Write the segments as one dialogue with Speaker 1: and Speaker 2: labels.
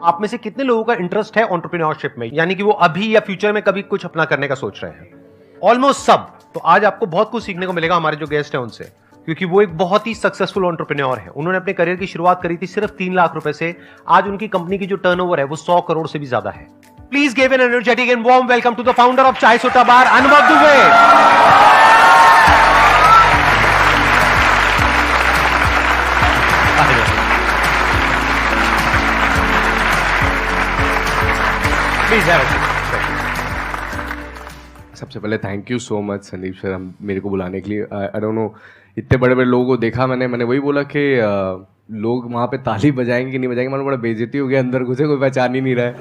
Speaker 1: आप में से कितने लोगों का इंटरेस्ट है एंटरप्रेन्योरशिप में, यानी कि वो अभी या फ्यूचर में कभी कुछ अपना करने का सोच रहे हैं? ऑलमोस्ट सब। तो आज आपको बहुत कुछ सीखने को मिलेगा हमारे जो गेस्ट है उनसे, क्योंकि वो एक बहुत ही सक्सेसफुल एंटरप्रेन्योर है। उन्होंने अपने करियर की शुरुआत करी थी सिर्फ 3 लाख रुपए से। आज उनकी कंपनी की जो टर्नओवर है वो 100 करोड़ से भी ज्यादा है। Please give an energetic and warm welcome to the founder of Chai Sutta bar, Anubhav Dubey. Please
Speaker 2: सबसे पहले thank you so much Sandeep sir, हम मेरे को बुलाने के लिए। आई डोंट नो, इतने बड़े बड़े लोगों को देखा मैंने वही बोला कि लोग वहाँ पे ताली बजाएंगे कि नहीं बजाएंगे, मतलब बड़ा बेइज्जती हो गया, अंदर घुसे कोई पहचान ही नहीं रहा है।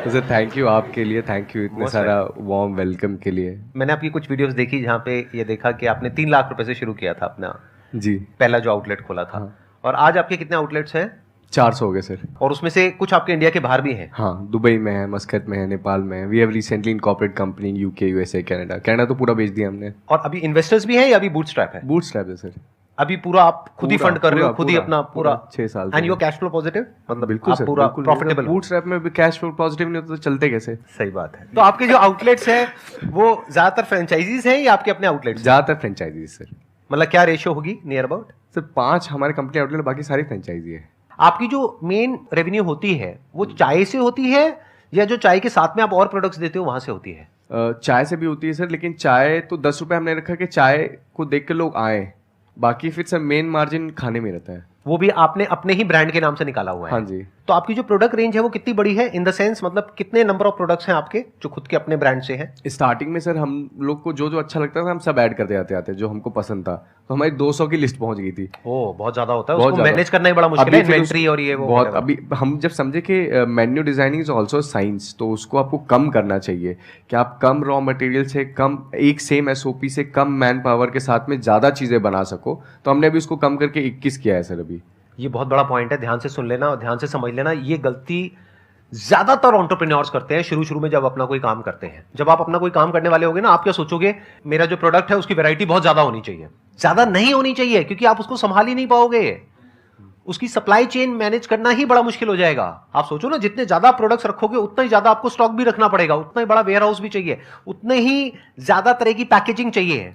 Speaker 2: तो सर थैंक यू आपके लिए, थैंक यू इतने सारा वार्म वेलकम के लिए।
Speaker 1: मैंने आपकी कुछ वीडियोस देखी जहाँ पे ये देखा कि आपने 3 लाख रुपए से शुरू किया था अपना
Speaker 2: जी
Speaker 1: पहला जो आउटलेट खोला था।
Speaker 2: हाँ।
Speaker 1: और आज आपके कितने आउटलेट्स हैं?
Speaker 2: 400 हो गए सर।
Speaker 1: और उसमें से कुछ आपके इंडिया के बाहर भी हैं?
Speaker 2: हाँ, दुबई में है, मस्कत में है, नेपाल में है। We have recently incorporate company UK, USA, Canada तो पूरा बेच दिया हमने।
Speaker 1: और अभी इन्वेस्टर्स भी हैं या अभी बूटस्ट्रैप है?
Speaker 2: बूटस्ट्रैप है सर।
Speaker 1: अभी पूरा आप खुद ही फंड कर रहे हो, खुद ही अपना पूरा
Speaker 2: 6 साल।
Speaker 1: And your cash flow positive, मतलब
Speaker 2: बिल्कुल
Speaker 1: आप
Speaker 2: सर,
Speaker 1: पूरा
Speaker 2: बिल्कुल
Speaker 1: प्रॉफिटेबल।
Speaker 2: बूटस्ट्रैप में भी कैश फ्लो पॉजिटिव नहीं होता तो चलते कैसे?
Speaker 1: सही बात है। तो आपके जो आउटलेट्स हैं वो ज्यादातर फ्रेंचाइजीज हैं या आपके अपने आउटलेट्स?
Speaker 2: ज्यादातर फ्रेंचाइजी सर।
Speaker 1: मतलब क्या रेशियो होगी नियर अबाउट?
Speaker 2: सर 5 हमारे कंपनी आउटलेट, बाकी सारी फ्रेंचाइजी है।
Speaker 1: आपकी जो मेन रेवेन्यू होती है वो चाय से होती है या जो चाय के साथ में आप और प्रोडक्ट्स देते हो वहां से होती है?
Speaker 2: चाय से भी होती है सर, लेकिन चाय तो 10 रुपये हमने रखा कि चाय को देख के लोग आए, बाकी फिर सर मेन मार्जिन खाने में रहता है।
Speaker 1: वो भी आपने अपने ही ब्रांड के नाम से निकाला हुआ है?
Speaker 2: हाँ जी।
Speaker 1: तो आपकी जो प्रोडक्ट रेंज है वो कितनी बड़ी है, इन द सेंस मतलब कितने नंबर ऑफ प्रोडक्ट्स हैं आपके जो खुद के अपने ब्रांड से हैं?
Speaker 2: स्टार्टिंग में सर हम लोग को जो जो अच्छा लगता था हम सब ऐड करते आते जो हमको पसंद था, तो हमारी 200 की लिस्ट पहुंच गई थी।
Speaker 1: ओह, बहुत ज्यादा होता है,
Speaker 2: बहुत
Speaker 1: उसको
Speaker 2: मैनेज
Speaker 1: मैनेज करना ही बड़ा मुश्किल है, इन्वेंटरी और ये वो
Speaker 2: बहुत। अभी हम जब समझे कि menu designing is also science, तो उसको आपको कम करना चाहिए कि आप कम रॉ मटेरियल से कम, एक सेम एसओपी से कम मैन पावर के साथ में ज़्यादा चीज़ें बना सको। तो हमने अभी उसको कम करके 21 किया है सर अभी।
Speaker 1: ये बहुत बड़ा पॉइंट है, ध्यान से सुन लेना और ध्यान से समझ लेना। ये गलती ज्यादातर एंटरप्रेन्योर्स करते हैं शुरू में जब अपना कोई काम करते हैं। जब आप अपना कोई काम करने वाले होगे ना, आप क्या सोचोगे, मेरा जो प्रोडक्ट है उसकी वैरायटी बहुत ज्यादा होनी चाहिए। ज्यादा नहीं होनी चाहिए, क्योंकि आप उसको संभाल ही नहीं पाओगे। उसकी सप्लाई चेन मैनेज करना ही बड़ा मुश्किल हो जाएगा। आप सोचो ना, जितने ज्यादा प्रोडक्ट्स रखोगे उतना ही ज्यादा आपको स्टॉक भी रखना पड़ेगा, उतना ही बड़ा वेयर हाउस भी चाहिए, उतने ही ज्यादा तरह की पैकेजिंग चाहिए,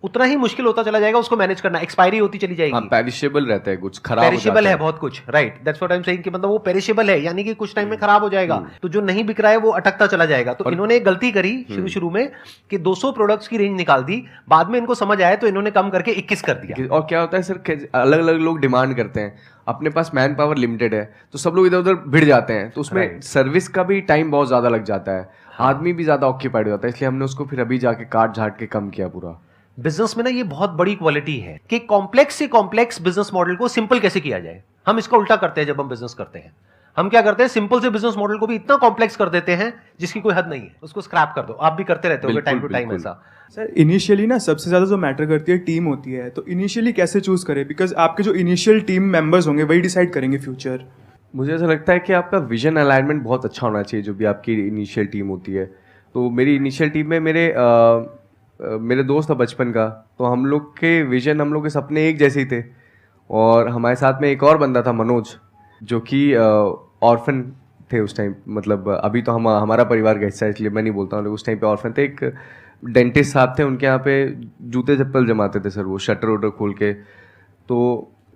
Speaker 1: उतना ही मुश्किल होता चला जाएगा उसको मैनेज करना। एक्सपायरी होती चली जाएगी।
Speaker 2: पेरिशेबल रहता है, कुछ खराब
Speaker 1: पेरिशेबल है बहुत कुछ, right, that's what I am saying कि मतलब वो पेरिशेबल है, यानी कि कुछ टाइम में खराब हो जाएगा। तो जो नहीं बिक रहा है वो अटकता चला जाएगा। तो इन्होंने एक गलती करी शुरू में कि 200 प्रोडक्ट्स की रेंज निकाल दी, बाद में इनको समझ आया तो इन्होंने कम करके 21 कर दिया।
Speaker 2: और क्या होता है सर, अलग अलग लोग डिमांड करते हैं, अपने पास मैन पावर लिमिटेड है, तो सब लोग इधर उधर भिड़ जाते हैं, तो उसमें सर्विस का भी टाइम बहुत ज्यादा लग जाता है, आदमी भी ज्यादा ऑक्यूपाइड हो जाता है, इसलिए हमने उसको फिर अभी जाके काट झाट के कम किया पूरा।
Speaker 1: बिजनेस में ना ये बहुत बड़ी क्वालिटी है कि कॉम्प्लेक्स से कॉम्प्लेक्स बिजनेस मॉडल को सिंपल कैसे किया जाए। हम इसका उल्टा करते हैं। जब हम बिजनेस करते हैं हम क्या करते हैं, सिंपल से बिजनेस मॉडल को भी इतना कॉम्प्लेक्स कर देते हैं जिसकी कोई हद नहीं है, उसको स्क्रैप कर दो। आप भी करते रहते हो टाइम टू टाइम ऐसा।
Speaker 3: सर इनिशियली ना सबसे ज़्यादा जो मैटर करती है टीम होती है, तो इनिशियली कैसे चूज़ करें, बिकॉज आपके जो इनिशियल टीम मेंबर्स होंगे वही डिसाइड करेंगे फ्यूचर।
Speaker 2: मुझे ऐसा लगता है कि आपका विजन अलाइनमेंट बहुत अच्छा होना चाहिए, जो भी आपकी इनिशियल टीम होती है। तो मेरी इनिशियल टीम में मेरे दोस्त था बचपन का, तो हम लोग के विजन, हम लोग के सपने एक जैसे ही थे। और हमारे साथ में एक और बंदा था मनोज, जो कि ऑर्फन थे उस टाइम, मतलब अभी तो हमारा परिवार का हिस्सा है इसलिए मैं नहीं बोलता हूँ, उस टाइम पे ऑर्फन थे। एक डेंटिस्ट साहब थे, उनके यहाँ पे जूते चप्पल जमाते थे सर, वो शटर वटर खोल के, तो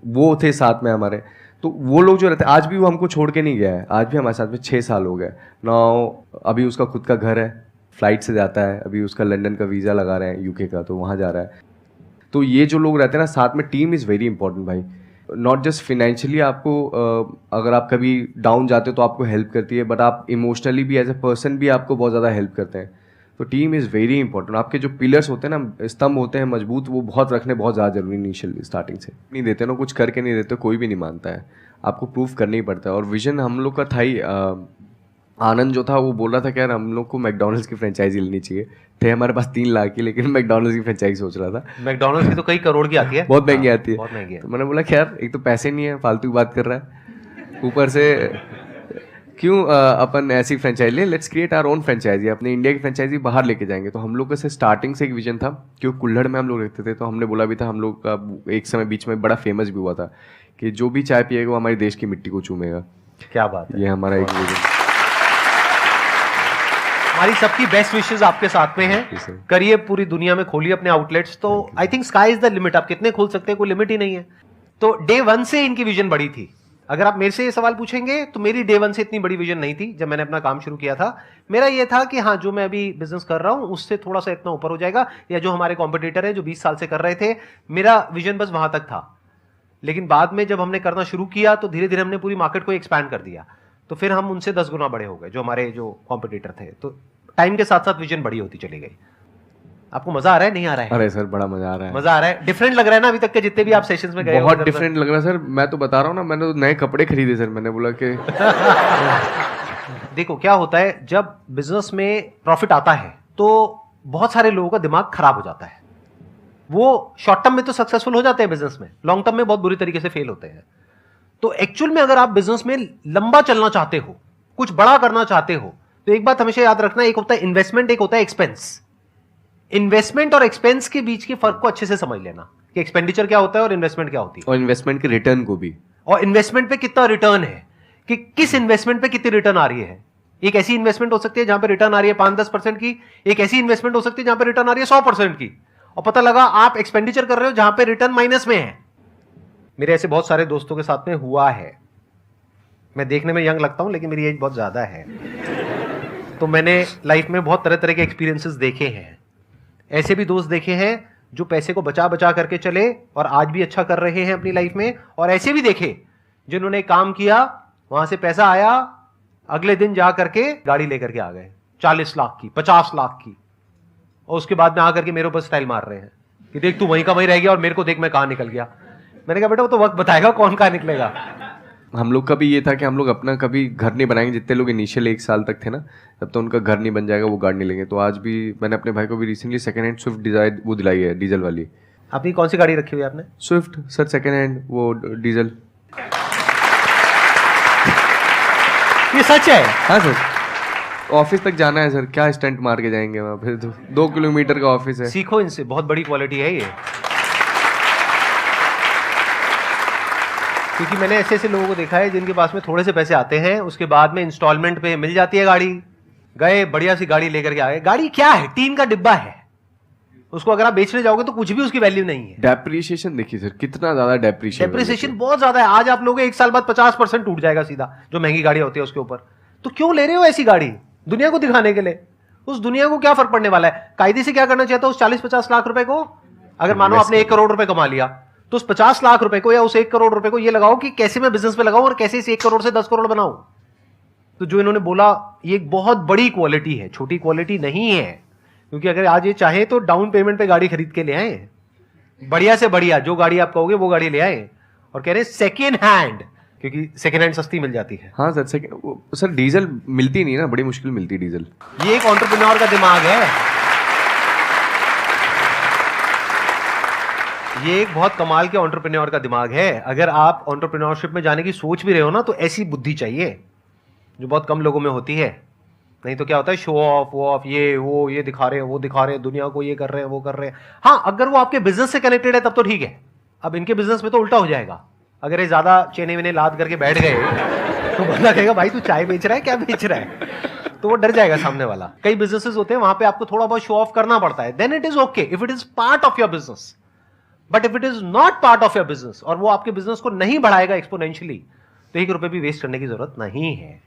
Speaker 2: वो थे साथ में हमारे। तो वो लोग जो रहते, आज भी वो हमको छोड़ के नहीं गया है, आज भी हमारे साथ में 6 साल हो गए ना। अभी उसका खुद का घर है, फ्लाइट से जाता है, अभी उसका लंदन का वीज़ा लगा रहे हैं यूके का, तो वहाँ जा रहा है। तो ये जो लोग रहते हैं ना साथ में, टीम इज़ वेरी इंपॉर्टेंट भाई। नॉट जस्ट फिनेंशियली आपको, अगर आप कभी डाउन जाते हो तो आपको हेल्प करती है, बट आप इमोशनली भी एज ए पर्सन भी आपको बहुत ज़्यादा हेल्प करते हैं। तो टीम इज़ वेरी इंपॉर्टेंट। आपके जो पिलर्स होते हैं ना, स्तंभ होते हैं मजबूत, वो बहुत रखने बहुत ज़्यादा जरूरी इनिशियल स्टार्टिंग से। नहीं देते ना, कुछ करके नहीं देते, कोई भी नहीं मानता है, आपको प्रूफ करना ही पड़ता है। और विजन हम लोग का था ही, आनंद जो था वो बोल रहा था कि यार हम लोग को मैकडॉनल्ड्स की फ्रेंचाइजी लेनी चाहिए। थे हमारे पास 3 लाख की, लेकिन मैकडॉनल्ड्स की फ्रेंचाइजी सोच रहा था।
Speaker 1: मैकडॉनल्ड्स की तो कई करोड़ की आती है,
Speaker 2: बहुत महंगी आती है,
Speaker 1: बहुत महंगी है।
Speaker 2: तो मैंने बोला कि यार एक तो पैसे नहीं है, फालतू की बात कर रहा है, ऊपर से क्यों अपन ऐसी फ्रेंचाइजी ले, let's create our own franchisee, अपने इंडिया की फ्रेंचाइजी बाहर लेके जाएंगे। तो हम लोग का से स्टार्टिंग से एक विजन था, क्योंकि कुल्हड़ में हम लोग रहते थे, तो हमने बोला भी था, हम लोग का एक समय बीच में बड़ा फेमस भी हुआ था कि जो भी चाय पिएगा वो हमारे देश की मिट्टी को चूमेगा।
Speaker 1: क्या बात है।
Speaker 2: ये हमारा एक विजन।
Speaker 1: हमारी सबकी बेस्ट विशेस आपके साथ में
Speaker 2: जी
Speaker 1: है।
Speaker 2: सर।
Speaker 1: करिए, पूरी दुनिया में खोलिए अपने आउटलेट्स। तो I think sky is the limit. आप कितने खोल सकते हैं, कोई लिमिट ही नहीं है। तो डे 1 से इनकी विजन बड़ी थी। अगर आप मेरे से ये सवाल पूछेंगे तो मेरी डे 1 से इतनी बड़ी विजन नहीं थी। जब मैंने अपना काम शुरू किया था, मेरा ये था कि हाँ, जो मैं अभी बिजनेस कर रहा हूं उससे थोड़ा सा इतना ऊपर हो जाएगा, या जो हमारे कॉम्पिटिटर है जो 20 साल से कर रहे थे, मेरा विजन बस वहां तक था। लेकिन बाद में जब हमने करना शुरू किया तो धीरे धीरे हमने पूरी मार्केट को एक्सपैंड कर दिया। तो फिर हम उनसे 10 गुना बड़े हो गए, जो हमारे जो कॉम्पिटिटर थे। तो टाइम के साथ साथ विजन बड़ी होती चली गई। आपको मजा आ रहा है, नहीं आ रहा है?
Speaker 2: अरे सर बड़ा मजा आ रहा है।
Speaker 1: मजा आ रहा है। डिफरेंट लग रहा है ना अभी तक के जितने भी आप सेशंस में गए हो?
Speaker 2: बहुत डिफरेंट लग रहा है सर। मैं तो बता रहा हूँ ना, मैंने तो नए कपड़े खरीदे सर। मैंने बोला कि
Speaker 1: देखो क्या होता है, जब बिजनेस में प्रॉफिट आता है तो बहुत सारे लोगों का दिमाग खराब हो जाता है। वो शॉर्ट टर्म में तो सक्सेसफुल हो जाते हैं बिजनेस में, लॉन्ग टर्म में बहुत बुरी तरीके से फेल होते हैं। तो एक्चुअल में अगर आप बिजनेस में लंबा चलना चाहते हो, कुछ बड़ा करना चाहते हो, तो एक बात हमेशा याद रखना, एक होता है इन्वेस्टमेंट, एक होता है एक्सपेंस। इन्वेस्टमेंट और एक्सपेंस के बीच के फर्क को अच्छे से समझ लेना कि एक्सपेंडिचर क्या होता है और इन्वेस्टमेंट क्या होती है।
Speaker 2: और इन्वेस्टमेंट के रिटर्न को भी,
Speaker 1: और इन्वेस्टमेंट पे कितना रिटर्न है, कि किस इन्वेस्टमेंट पे कितनी रिटर्न आ रही है। एक ऐसी इन्वेस्टमेंट हो सकती है जहां पे रिटर्न आ रही है 5-10% की, एक ऐसी इन्वेस्टमेंट हो सकती है जहां पे रिटर्न आ रही है 100% की, और पता लगा आप एक्सपेंडिचर कर रहे हो जहां पे रिटर्न माइनस में है। मेरे ऐसे बहुत सारे दोस्तों के साथ में हुआ है। मैं देखने में यंग लगता हूं लेकिन मेरी एज बहुत ज्यादा है। तो मैंने लाइफ में बहुत तरह तरह के एक्सपीरियंसेस देखे हैं। ऐसे भी दोस्त देखे हैं जो पैसे को बचा बचा करके चले और आज भी अच्छा कर रहे हैं अपनी लाइफ में, और ऐसे भी देखे जिन्होंने काम किया, वहां से पैसा आया, अगले दिन जा करके गाड़ी लेकर के आ गए 40 लाख की, 50 लाख की, और उसके बाद में आकर के मेरे ऊपर स्टाइल मार रहे हैं कि देख तू वहीं का वहीं रह गया और मेरे को देख मैं कहां निकल गया। मैंने कहा बेटा वो तो वक्त बताएगा कौन कहां निकलेगा।
Speaker 2: हम लोग का भी ये था कि हम लोग अपना कभी घर नहीं बनाएंगे। जितने लोग इनिशियल 1 साल तक थे ना, तब तो उनका घर नहीं बन जाएगा, वो गाड़ी नहीं लेंगे। तो आज भी मैंने अपने भाई को भी recently second hand Swift Dzire वो दिलाई है, डीजल वाली।
Speaker 1: आपकी कौन सी गाड़ी रखी हुई है आपने?
Speaker 2: स्विफ्ट सर, सेकंड हैंड, वो डीजल।
Speaker 1: ये सच है?
Speaker 2: हाँ सर, ऑफिस तक जाना है सर, क्या स्टंट मार के जाएंगे वहाँ पे? 2 किलोमीटर का ऑफिस है।
Speaker 1: सीखो इनसे, बहुत बड़ी क्वालिटी है ये। क्योंकि मैंने ऐसे ऐसे लोगों को देखा है जिनके पास में थोड़े से पैसे आते हैं, उसके बाद में इंस्टॉलमेंट पे मिल जाती है गाड़ी, गए बढ़िया सी गाड़ी लेकर के आ गए। गाड़ी क्या है? टीन का डिब्बा है। उसको अगर आप बेचने जाओगे तो कुछ भी उसकी वैल्यू नहीं है।
Speaker 2: डेप्रिसिएशन देखिए सर, कितना ज्यादा
Speaker 1: डेप्रिसिएशन बहुत ज्यादा है। आज आप लोगे 1 साल बाद 50% टूट जाएगा सीधा, जो महंगी गाड़ी होती है उसके ऊपर। तो क्यों ले रहे हो ऐसी गाड़ी? दुनिया को दिखाने के लिए। उस दुनिया को क्या फर्क पड़ने वाला है? कायदे से क्या करना चाहता है उस 40-50 लाख रुपए को? अगर मानो आपने 1 करोड़ रुपए कमा लिया, तो उस 50 लाख रुपए को या उस 1 करोड़ रुपए को ये लगाओ कि कैसे मैं बिजनेस में लगाऊं और कैसे इस 1 करोड़ से 10 करोड़ बनाऊं। तो जो इन्होंने बोला, ये एक बहुत बड़ी क्वालिटी है, छोटी क्वालिटी नहीं है। क्योंकि अगर आज ये चाहे तो डाउन पेमेंट पे गाड़ी खरीद के ले आए, बढ़िया से बढ़िया जो गाड़ी आप कहोगे वो गाड़ी ले आए, और कह रहे हैं सेकेंड हैंड, क्योंकि सेकेंड हैंड सस्ती मिल जाती है।
Speaker 2: हाँ सर, सर डीजल मिलती नहीं ना, बड़ी मुश्किल मिलती है डीजल।
Speaker 1: ये एक एंटरप्रेन्योर का दिमाग है। ये एक बहुत कमाल के एंटरप्रेन्योर का दिमाग है। अगर आप एंटरप्रेन्योरशिप में जाने की सोच भी रहे हो ना, तो ऐसी बुद्धि चाहिए जो बहुत कम लोगों में होती है। नहीं तो क्या होता है, शो ऑफ, वो ऑफ, ये वो, ये दिखा रहे हैं, वो दिखा रहे हैं, दुनिया को ये कर रहे हैं, वो कर रहे हैं। हाँ, अगर वो आपके बिजनेस से कनेक्टेड है तब तो ठीक है। अब इनके बिजनेस में तो उल्टा हो जाएगा। अगर ये ज्यादा चेने वेने लाद करके बैठ गए तो बंदा कहेगा भाई तू चाय बेच रहा है, क्या बेच रहा है? तो वो डर जाएगा सामने वाला। कई बिजनेसेस होते हैं वहां पे आपको थोड़ा बहुत शो ऑफ करना पड़ता है, then it is okay if it is part of your business. But if it is not part of your business और वो आपके बिजनेस को नहीं बढ़ाएगा एक्सपोनेंशियली, तो 1 रुपए भी वेस्ट करने की जरूरत नहीं है।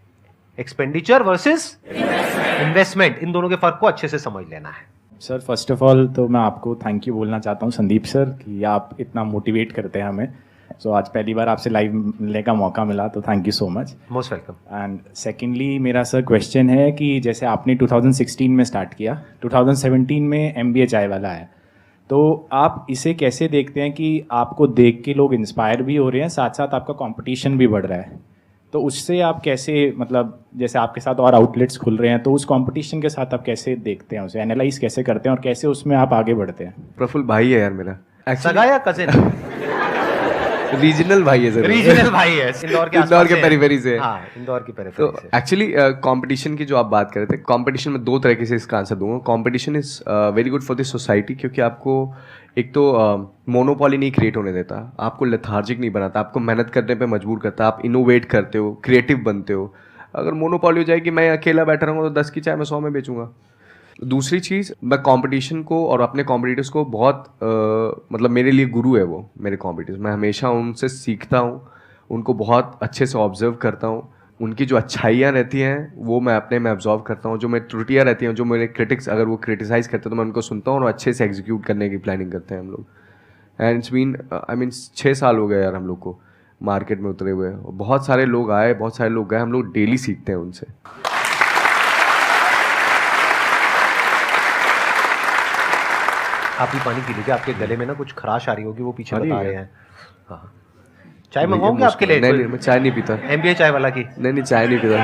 Speaker 1: एक्सपेंडिचर वर्सेस इन्वेस्टमेंट, इन दोनों के फर्क को अच्छे से समझ लेना है।
Speaker 4: सर फर्स्ट ऑफ ऑल तो मैं आपको थैंक यू बोलना चाहता हूँ संदीप सर, कि आप इतना मोटिवेट करते हैं हमें। सो आज पहली बार आपसे लाइव मिलने का मौका मिला, तो thank you so much.
Speaker 1: Most welcome.
Speaker 4: And secondly मेरा सर क्वेश्चन है कि जैसे आपने 2016 में स्टार्ट किया, 2017 में MBA चाय वाला है, तो आप इसे कैसे देखते हैं कि आपको देख के लोग इंस्पायर भी हो रहे हैं, साथ साथ आपका कंपटीशन भी बढ़ रहा है, तो उससे आप कैसे, मतलब जैसे आपके साथ और आउटलेट्स खुल रहे हैं, तो उस कंपटीशन के साथ आप कैसे देखते हैं, उसे एनालाइज कैसे करते हैं और कैसे उसमें आप आगे बढ़ते हैं?
Speaker 2: प्रफुल्ल भाई है यार मेरा,
Speaker 1: सगा या कजिन?
Speaker 2: रीजनल भाई है सर।
Speaker 1: रीजनल भाई है, इंदौर के
Speaker 2: इंदौर
Speaker 1: आसपास
Speaker 2: के
Speaker 1: से।
Speaker 2: पेरीफेरी से।
Speaker 1: हाँ, इंदौर की
Speaker 2: तो
Speaker 1: पेरीफेरी से।
Speaker 2: एक्चुअली कंपटीशन की जो आप बात कर रहे थे, कंपटीशन में दो तरीके से इसका आंसर दूंगा। Competition is very good for the society, क्योंकि आपको एक तो मोनोपॉली नहीं क्रिएट होने देता, आपको लेथार्जिक नहीं बनाता, आपको मेहनत करने पे मजबूर करता, आप इनोवेट करते हो, क्रिएटिव बनते हो। अगर मोनोपॉली हो जाएगी, मैं अकेला बैठा रहूँगा तो 10 की चाय मैं 100 में बेचूंगा। दूसरी चीज़, मैं कंपटीशन को और अपने कॉम्पिटिटर्स को बहुत मतलब मेरे लिए गुरु है वो मेरे कॉम्पिटिटर्स। मैं हमेशा उनसे सीखता हूँ, उनको बहुत अच्छे से ऑब्जर्व करता हूँ। उनकी जो अच्छाइयाँ रहती हैं वो मैं अपने में ऑब्जर्व करता हूँ, जो मेरी त्रुटियाँ रहती हैं, जो मेरे क्रिटिक्स अगर वो क्रिटिसाइज करते हैं तो मैं उनको सुनता हूँ और अच्छे से एग्जीक्यूट करने की प्लानिंग करते हैं हम लोग। And it's been I mean 6 साल हो गए यार हम लोग को मार्केट में उतरे हुए। बहुत सारे लोग आए, बहुत सारे लोग गए, हम लोग डेली सीखते हैं उनसे।
Speaker 1: आप भी पानी पी लीजिए, आपके गले में ना कुछ खराश आ रही होगी, वो पीछे
Speaker 2: आ रही
Speaker 1: बता
Speaker 2: है।
Speaker 1: रहे हैं। हाँ, चाय मंगाओगे आपके लिए?
Speaker 2: नहीं, मैं चाय नहीं पीता।
Speaker 1: MBA चाय वाला की?
Speaker 2: नहीं, चाय नहीं पीता।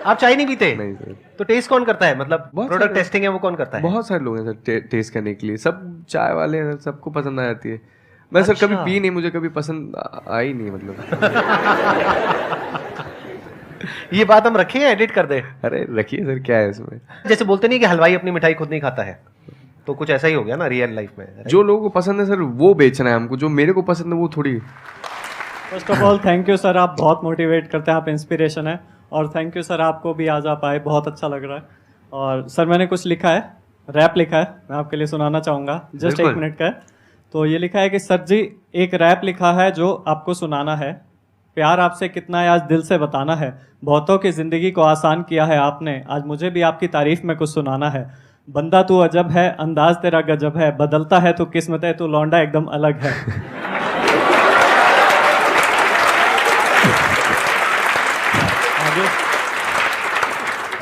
Speaker 1: आप चाय नहीं पीते?
Speaker 2: नहीं सर।
Speaker 1: तो टेस्ट कौन करता है, मतलब
Speaker 2: बहुत
Speaker 1: प्रोडक्ट
Speaker 2: सारे-
Speaker 1: टेस्टिंग है वो कौन करता है?
Speaker 2: बहुत सारे लोग हैं सर टेस्ट करने के लिए, सब चाय वाले हैं, सबको पसंद आ जाती है। मैं सर कभी
Speaker 1: अच्छा।
Speaker 2: पी नहीं, मुझे कभी पसंद आई नहीं मतलब।
Speaker 1: ये बात हम रखें या एडिट कर दे?
Speaker 2: अरे रखिए सर, क्या है इसमें।
Speaker 1: जैसे बोलते नहीं कि हलवाई अपनी मिठाई खुद नहीं खाता है, तो कुछ ऐसा ही हो गया ना रियल लाइफ में।
Speaker 2: जो लोगों को पसंद है सर वो बेचना है हमको, जो मेरे को पसंद है वो थोड़ी।
Speaker 5: First of all thank you sir, आप बहुत मोटिवेट करते हैं, आप इंस्पिरेशन है। और थैंक यू सर, आपको भी आज आप आए, बहुत अच्छा लग रहा है। और सर मैंने कुछ लिखा है, रैप लिखा है, मैं आपके लिए सुनाना चाहूँगा, जस्ट 1 मिनट का है। तो ये लिखा है कि सर जी एक रैप लिखा है जो आपको सुनाना है, प्यार आपसे कितना है आज दिल से बताना है, बहुतों की ज़िंदगी को आसान किया है आपने, आज मुझे भी आपकी तारीफ में कुछ सुनाना है। बंदा तू अजब है, अंदाज तेरा गजब है, बदलता है तू किस्मत है, तू लौंडा एकदम अलग है।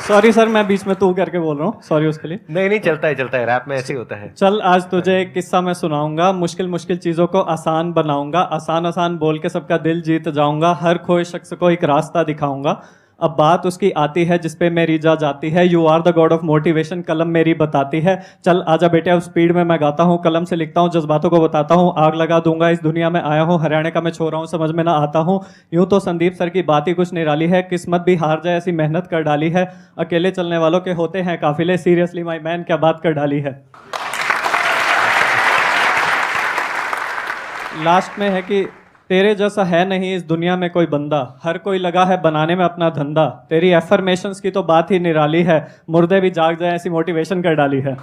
Speaker 5: सॉरी सर, मैं बीच में तू करके बोल रहा हूँ, सॉरी उसके लिए।
Speaker 1: नहीं, चलता है, रैप में ऐसे ही होता है।
Speaker 5: चल आज तुझे एक किस्सा मैं सुनाऊंगा, मुश्किल मुश्किल चीजों को आसान बनाऊंगा, आसान आसान बोल के सबका दिल जीत जाऊंगा, हर खोए शख्स को एक रास्ता दिखाऊंगा। अब बात उसकी आती है जिस पे मेरी जा जाती है, you are the god of motivation, कलम मेरी बताती है। चल आजा बेटे अब स्पीड में मैं गाता हूँ, कलम से लिखता हूँ, जज्बातों को बताता हूँ, आग लगा दूंगा इस दुनिया में आया हूँ, हरियाणा का मैं छोरा हूँ, समझ में ना आता हूँ। यूं तो संदीप सर की बात ही कुछ निराली है, किस्मत भी हार जाए ऐसी मेहनत कर डाली है, अकेले चलने वालों के होते हैं काफिले, सीरियसली माई मैन क्या बात कर डाली है। लास्ट में है कि तेरे जैसा है नहीं इस दुनिया में कोई बंदा, हर कोई लगा है बनाने में अपना धंधा, तेरी एफर्मेशंस की तो बात ही निराली है, मुर्दे भी जाग जाए ऐसी मोटिवेशन कर डाली है।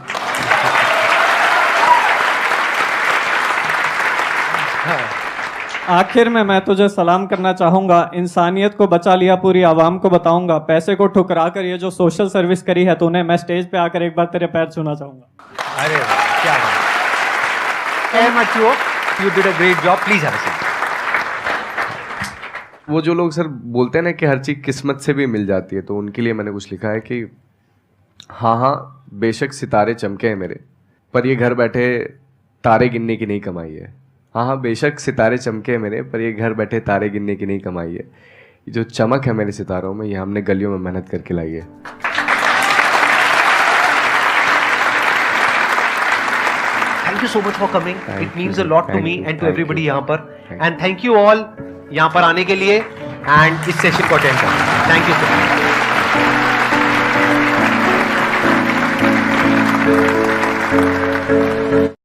Speaker 5: आखिर में मैं तुझे सलाम करना चाहूंगा, इंसानियत को बचा लिया पूरी आवाम को बताऊंगा, पैसे को ठुकरा कर ये जो सोशल सर्विस करी है तूने, मैं स्टेज पे आकर एक बार तेरे पैर छूना चाहूंगा।
Speaker 1: अरे वाह, क्या बात। You did a great job, please have a seat.
Speaker 2: वो जो लोग सर बोलते हैं ना कि हर चीज़ किस्मत से भी मिल जाती है, तो उनके लिए मैंने कुछ लिखा है कि हाँ बेशक सितारे चमके हैं मेरे, पर ये घर बैठे तारे गिनने की नहीं कमाई है। हाँ बेशक सितारे चमके हैं मेरे, पर ये घर बैठे तारे गिनने की नहीं कमाई है। ये जो चमक है मेरे सितारों में, ये हमने गलियों में मेहनत करके लाई है।
Speaker 1: Thank you so much for coming,
Speaker 2: Thank
Speaker 1: it means
Speaker 2: you,
Speaker 1: a lot to
Speaker 2: thank
Speaker 1: me
Speaker 2: you,
Speaker 1: and to
Speaker 2: thank
Speaker 1: everybody
Speaker 2: you.
Speaker 1: यहाँ पर।
Speaker 2: Thank
Speaker 1: and thank you all यहाँ पर आने के लिए एंड इस सेशन को अटेंड करने। Thank you so much.